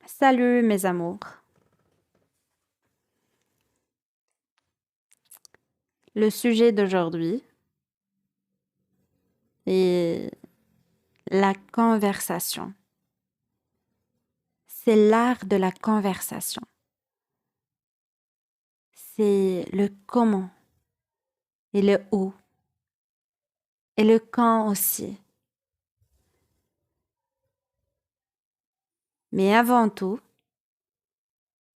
Salut mes amours. Le sujet d'aujourd'hui est la conversation. C'est l'art de la conversation. C'est le comment et le où et le quand aussi. Mais avant tout,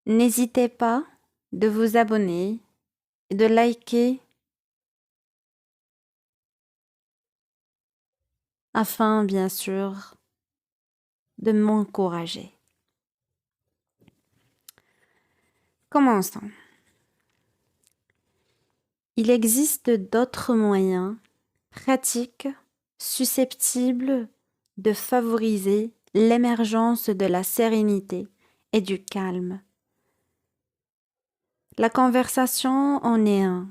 n'hésitez pas de vous abonner et de liker afin, bien sûr, de m'encourager. Commençons. Il existe d'autres moyens pratiques susceptibles de favoriser l'émergence de la sérénité et du calme. La conversation en est un.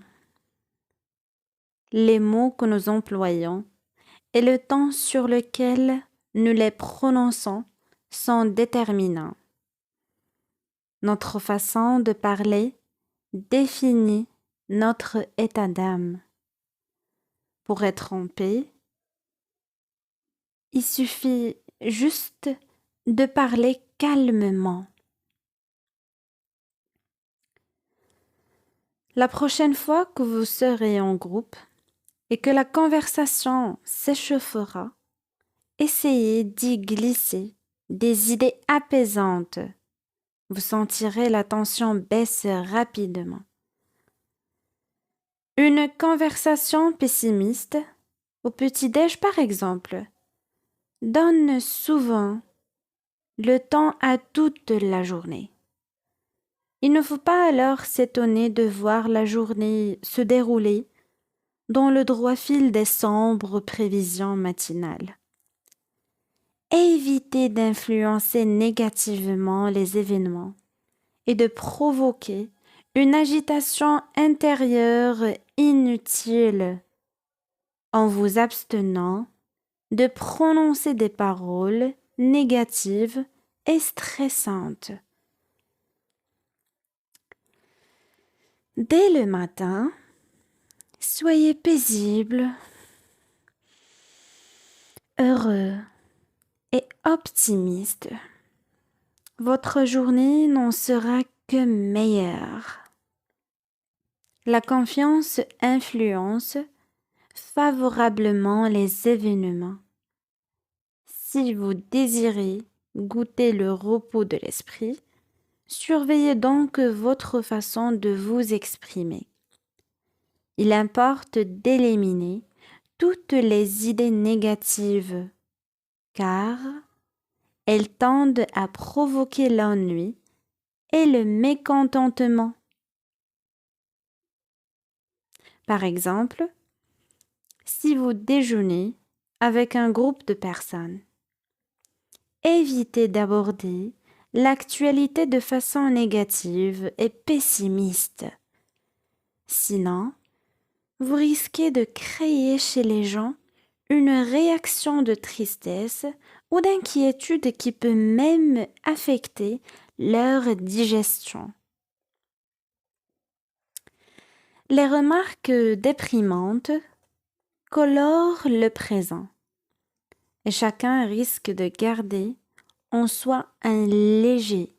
Les mots que nous employons et le temps sur lequel nous les prononçons sont déterminants. Notre façon de parler définit notre état d'âme. Pour être en paix, il suffit juste de parler calmement. La prochaine fois que vous serez en groupe et que la conversation s'échauffera, essayez d'y glisser des idées apaisantes. Vous sentirez la tension baisser rapidement. Une conversation pessimiste, au petit-déj par exemple, donne souvent le temps à toute la journée. Il ne faut pas alors s'étonner de voir la journée se dérouler dans le droit fil des sombres prévisions matinales. Évitez d'influencer négativement les événements et de provoquer une agitation intérieure inutile en vous abstenant de prononcer des paroles négatives et stressantes. Dès le matin, soyez paisible, heureux et optimiste. Votre journée n'en sera que meilleure. La confiance influence favorablement les événements. Si vous désirez goûter le repos de l'esprit, surveillez donc votre façon de vous exprimer. Il importe d'éliminer toutes les idées négatives, car elles tendent à provoquer l'ennui et le mécontentement. Par exemple, si vous déjeunez avec un groupe de personnes, évitez d'aborder l'actualité de façon négative et pessimiste. Sinon, vous risquez de créer chez les gens une réaction de tristesse ou d'inquiétude qui peut même affecter leur digestion. Les remarques déprimantes colorent le présent et chacun risque de garder en soi un léger,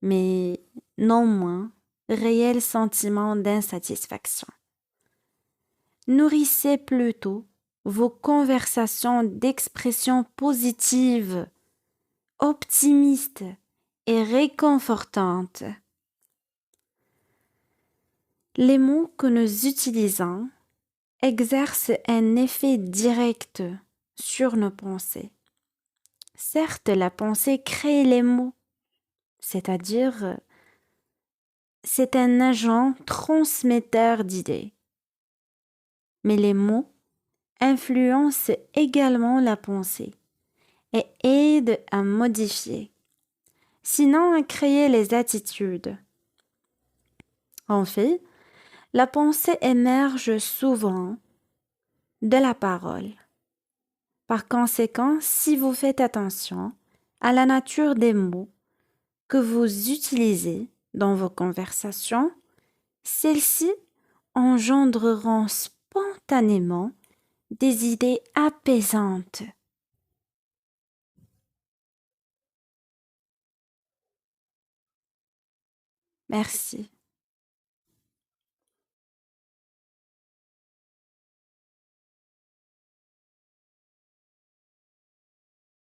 mais non moins réel sentiment d'insatisfaction. Nourrissez plutôt vos conversations d'expression positive, optimistes et réconfortantes. Les mots que nous utilisons exercent un effet direct sur nos pensées. Certes, la pensée crée les mots, c'est-à-dire c'est un agent transmetteur d'idées. Mais les mots influencent également la pensée et aident à modifier, sinon à créer les attitudes. En fait, la pensée émerge souvent de la parole. Par conséquent, si vous faites attention à la nature des mots que vous utilisez dans vos conversations, celles-ci engendreront spontanément des idées apaisantes. Merci.